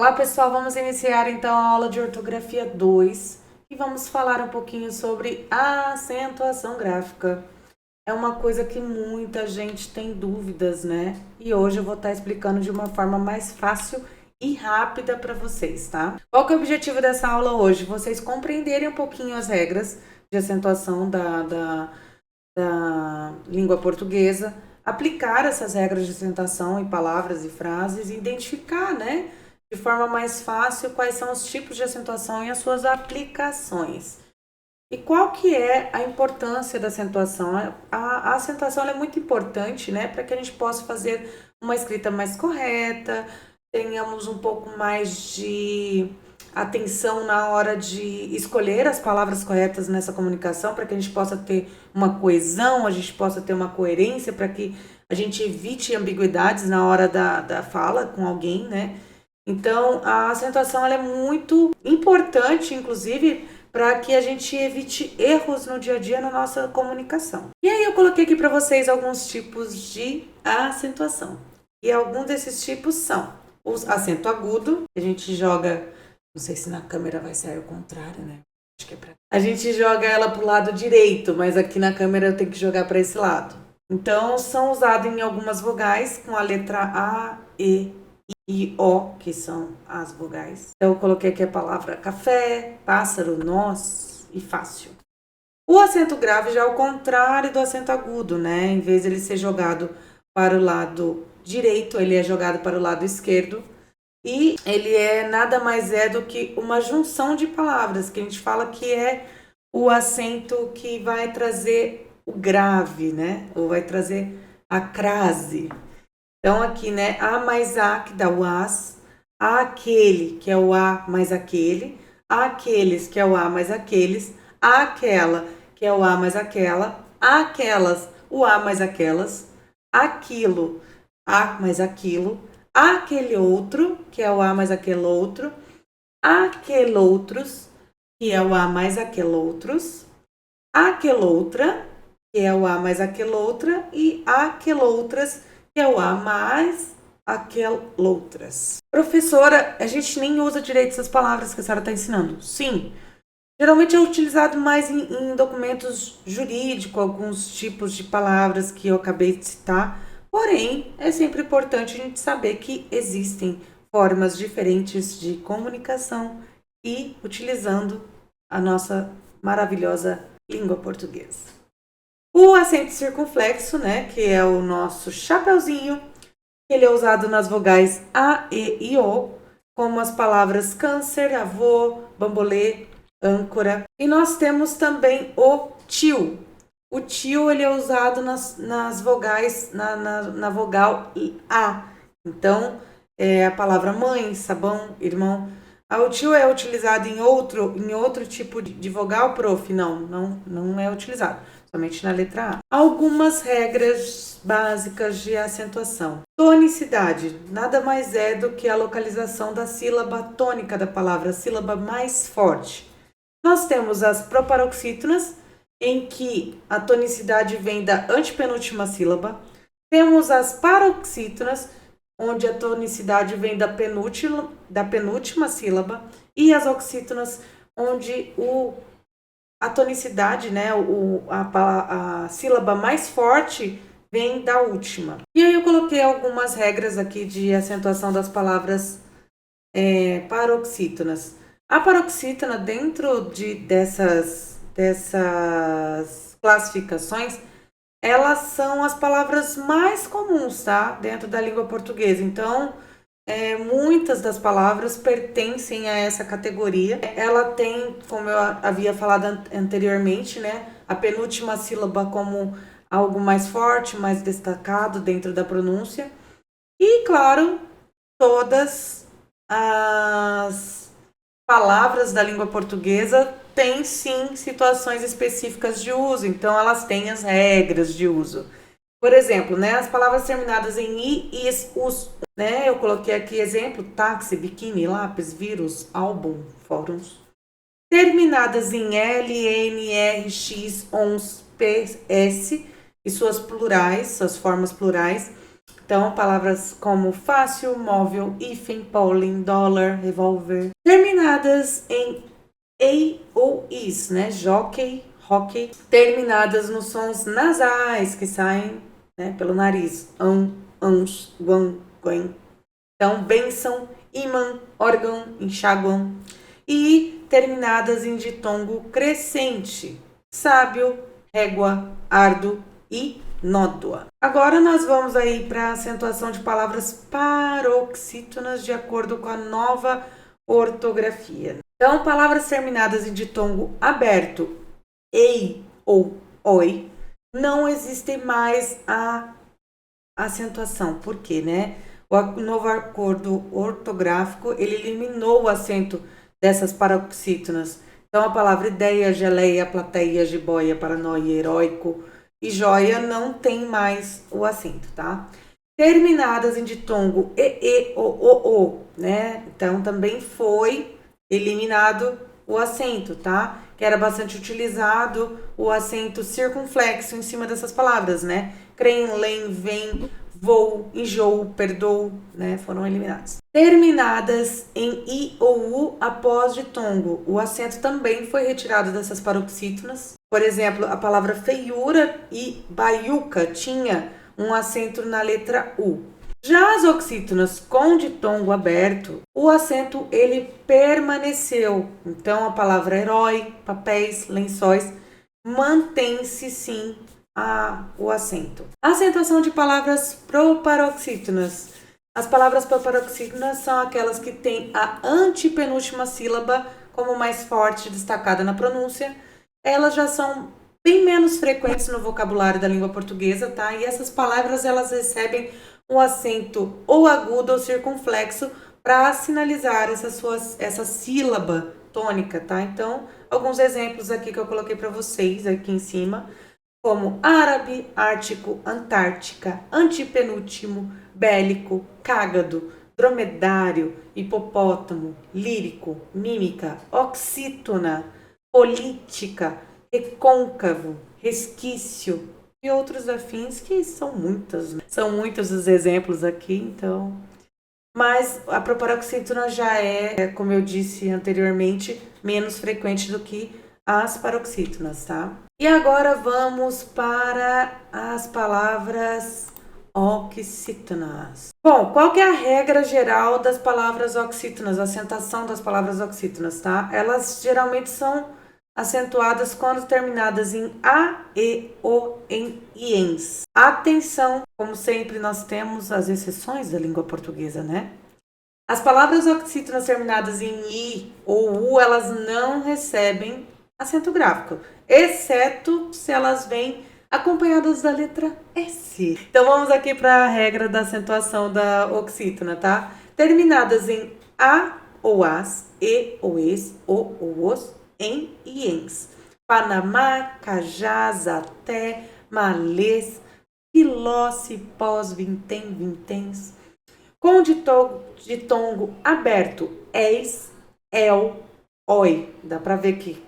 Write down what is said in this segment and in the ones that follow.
Olá pessoal, vamos iniciar então a aula de ortografia 2 e vamos falar um pouquinho sobre a acentuação gráfica. É uma coisa que muita gente tem dúvidas, né? E hoje eu vou estar explicando de uma forma mais fácil e rápida para vocês, tá? Qual que é o objetivo dessa aula hoje? Vocês compreenderem um pouquinho as regras de acentuação da língua portuguesa, aplicar essas regras de acentuação em palavras e frases e identificar, né, de forma mais fácil quais são os tipos de acentuação e as suas aplicações. E qual que é a importância da acentuação? A acentuação é muito importante, né, para que a gente possa fazer uma escrita mais correta, tenhamos um pouco mais de atenção na hora de escolher as palavras corretas nessa comunicação, para que a gente possa ter uma coesão, a gente possa ter uma coerência, para que a gente evite ambiguidades na hora da fala com alguém, né? Então, a acentuação ela é muito importante, inclusive, para que a gente evite erros no dia a dia na nossa comunicação. E aí eu coloquei aqui para vocês alguns tipos de acentuação. E alguns desses tipos são o acento agudo, que a gente joga, não sei se na câmera vai sair o contrário, né? Acho que é pra... A gente joga ela pro lado direito, mas aqui na câmera eu tenho que jogar para esse lado. Então, são usados em algumas vogais com a letra A, E e O, que são as vogais. Então, eu coloquei aqui a palavra café, pássaro, nós e fácil. O acento grave já é o contrário do acento agudo, né? Em vez de ele ser jogado para o lado direito, ele é jogado para o lado esquerdo. E ele é nada mais é do que uma junção de palavras, que a gente fala que é o acento que vai trazer o grave, né? Ou vai trazer a crase. Então, aqui, né, A mais A, que dá o as, aquele, que é o A mais aquele, aqueles, que é o A mais aqueles, aquela, que é o A mais aquela, aquelas, o A mais aquelas, aquilo, A mais aquilo, aquele outro, que é o A mais aquele outro, aquele outros, que é o A mais aquele outros, aquele outra, que é o A mais aquele outra, e aquele outras, que é o A mais aquelas. Professora, a gente nem usa direito essas palavras que a senhora está ensinando. Sim, geralmente é utilizado mais em documentos jurídicos, alguns tipos de palavras que eu acabei de citar. Porém, é sempre importante a gente saber que existem formas diferentes de comunicação e utilizando a nossa maravilhosa língua portuguesa. O acento circunflexo, né, que é o nosso chapeuzinho, ele é usado nas vogais A, E e O, como as palavras câncer, avô, bambolê, âncora. E nós temos também o tio. O tio ele é usado nas vogais, na vogal A. Então, é a palavra mãe, sabão, irmão. O tio é utilizado em outro tipo de vogal, prof? Não é utilizado. Somente na letra A. Algumas regras básicas de acentuação. Tonicidade nada mais é do que a localização da sílaba tônica da palavra, a sílaba mais forte. Nós temos as proparoxítonas, em que a tonicidade vem da antepenúltima sílaba. Temos as paroxítonas, onde a tonicidade vem da penúltima sílaba. E as oxítonas, onde a tonicidade, né, a sílaba mais forte vem da última. E aí eu coloquei algumas regras aqui de acentuação das palavras paroxítonas. A paroxítona, dentro dessas classificações, elas são as palavras mais comuns, tá? Dentro da língua portuguesa. Então, muitas das palavras pertencem a essa categoria. Ela tem, como eu havia falado anteriormente, né, a penúltima sílaba como algo mais forte, mais destacado dentro da pronúncia. E, claro, todas as palavras da língua portuguesa têm, sim, situações específicas de uso. Então, elas têm as regras de uso. Por exemplo, né, as palavras terminadas em i, is, us, né? Eu coloquei aqui exemplo: táxi, biquíni, lápis, vírus, álbum, fóruns. Terminadas em L, N, R, X, ONS, P, S e suas plurais, suas formas plurais. Então, palavras como fácil, móvel, hífen, pólen, dólar, revólver, terminadas em ei ou is, né? Jockey, hockey, terminadas nos sons nasais que saem, né, pelo nariz. Ans, guan, guen. Então, benção, imã, órgão, enxáguam. E terminadas em ditongo crescente. Sábio, régua, árduo e nódoa. Agora nós vamos aí para a acentuação de palavras paroxítonas de acordo com a nova ortografia. Então, palavras terminadas em ditongo aberto, ei ou oi, não existe mais a acentuação. Por quê, né? O novo acordo ortográfico, ele eliminou o acento dessas paroxítonas. Então, a palavra ideia, geleia, plateia, jiboia, paranoia, heróico e joia não tem mais o acento, tá? Terminadas em ditongo o, né? Então, também foi eliminado o acento, tá? Que era bastante utilizado o acento circunflexo em cima dessas palavras, né? Crem, lem, vem, vou, enjoo, perdoo, né? Foram eliminados. Terminadas em i ou u após ditongo. O acento também foi retirado dessas paroxítonas. Por exemplo, a palavra feiura e baiuca tinha um acento na letra u. Já as oxítonas com ditongo aberto, o acento ele permaneceu. Então a palavra herói, papéis, lençóis mantém-se sim o acento. A acentuação de palavras proparoxítonas. As palavras proparoxítonas são aquelas que têm a antepenúltima sílaba como mais forte destacada na pronúncia. Elas já são bem menos frequentes no vocabulário da língua portuguesa, tá? E essas palavras elas recebem um acento ou agudo ou circunflexo para sinalizar essa sílaba tônica, tá? Então, alguns exemplos aqui que eu coloquei para vocês aqui em cima, como árabe, ártico, antártica, antepenúltimo, bélico, cágado, dromedário, hipopótamo, lírico, mímica, oxítona, política, recôncavo, resquício e outros afins que são muitas, né? São muitos os exemplos aqui, então. Mas a proparoxítona já é, como eu disse anteriormente, menos frequente do que as paroxítonas, tá? E agora vamos para as palavras oxítonas. Bom, qual que é a regra geral das palavras oxítonas, a acentuação das palavras oxítonas, tá? Elas geralmente são acentuadas quando terminadas em a, e, o, em e ens. Atenção, como sempre nós temos as exceções da língua portuguesa, né? As palavras oxítonas terminadas em i ou u, elas não recebem acento gráfico, exceto se elas vêm acompanhadas da letra S. Então vamos aqui para a regra da acentuação da oxítona, tá? Terminadas em a ou as, e ou es, o ou os, em e ens. Panamá, cajás, até, malês, filó, cipós, vintém, vinténs. Com ditongo aberto, és, el, oi. Dá pra ver que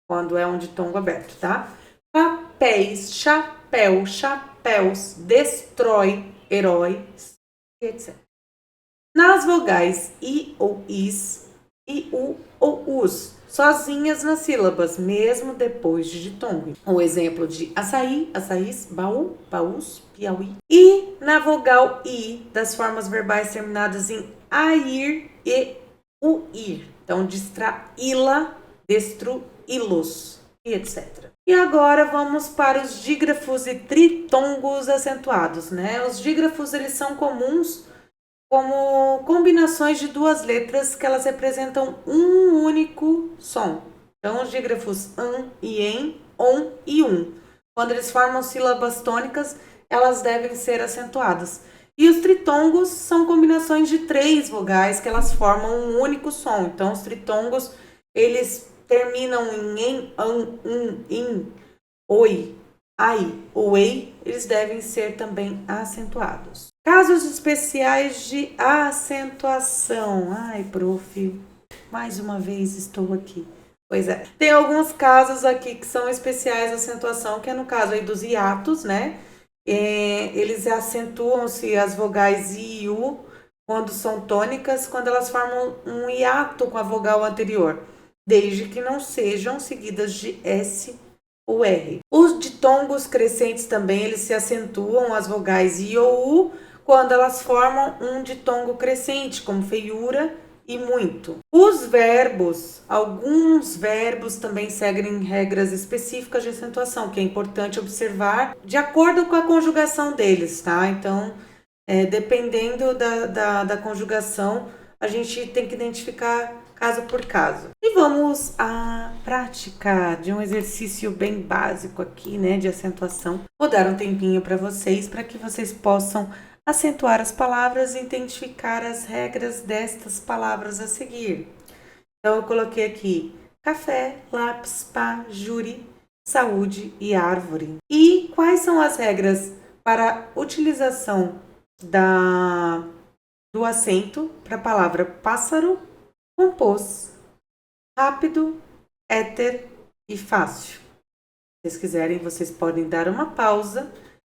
quando é um ditongo aberto, tá? Papéis, chapéu, chapéus, destrói, heróis, etc. Nas vogais i ou is, i, u ou us, sozinhas nas sílabas, mesmo depois de ditongo. O exemplo de açaí, açaís, baú, baús, piauí. E na vogal i, das formas verbais terminadas em air e uir. Então, distraí-la, destruí-los, e etc. E agora vamos para os dígrafos e tritongos acentuados, né? Os dígrafos, eles são comuns como combinações de duas letras que elas representam um único som. Então, os dígrafos an e em, on e quando eles formam sílabas tônicas, elas devem ser acentuadas. E os tritongos são combinações de três vogais que elas formam um único som. Então, os tritongos, eles terminam em, an, in, oi, ai ou ei, eles devem ser também acentuados. Casos especiais de acentuação. Ai, prof, mais uma vez estou aqui. Pois é, tem alguns casos aqui que são especiais de acentuação, que é no caso aí dos hiatos, né? Eles acentuam-se as vogais I e U quando são tônicas, quando elas formam um hiato com a vogal anterior, desde que não sejam seguidas de S ou R. Os ditongos crescentes também, eles se acentuam as vogais I ou U quando elas formam um ditongo crescente, como feiura e muito. Os verbos, alguns verbos também seguem regras específicas de acentuação, que é importante observar de acordo com a conjugação deles, tá? Então, dependendo da conjugação, a gente tem que identificar caso por caso. E vamos à prática de um exercício bem básico aqui, né, de acentuação. Vou dar um tempinho para que vocês possam acentuar as palavras e identificar as regras destas palavras a seguir. Então, eu coloquei aqui café, lápis, pá, júri, saúde e árvore. E quais são as regras para utilização do acento para a palavra pássaro, compôs, rápido, éter e fácil? Se vocês quiserem, vocês podem dar uma pausa,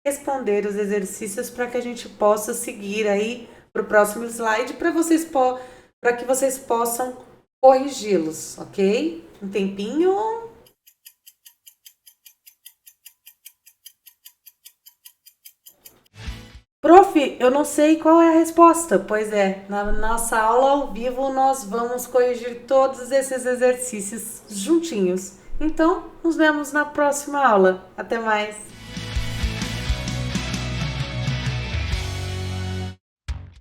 responder os exercícios para que a gente possa seguir aí para o próximo slide para que vocês possam corrigi-los, ok? Um tempinho. Prof, eu não sei qual é a resposta. Pois é, na nossa aula ao vivo nós vamos corrigir todos esses exercícios juntinhos. Então, nos vemos na próxima aula. Até mais!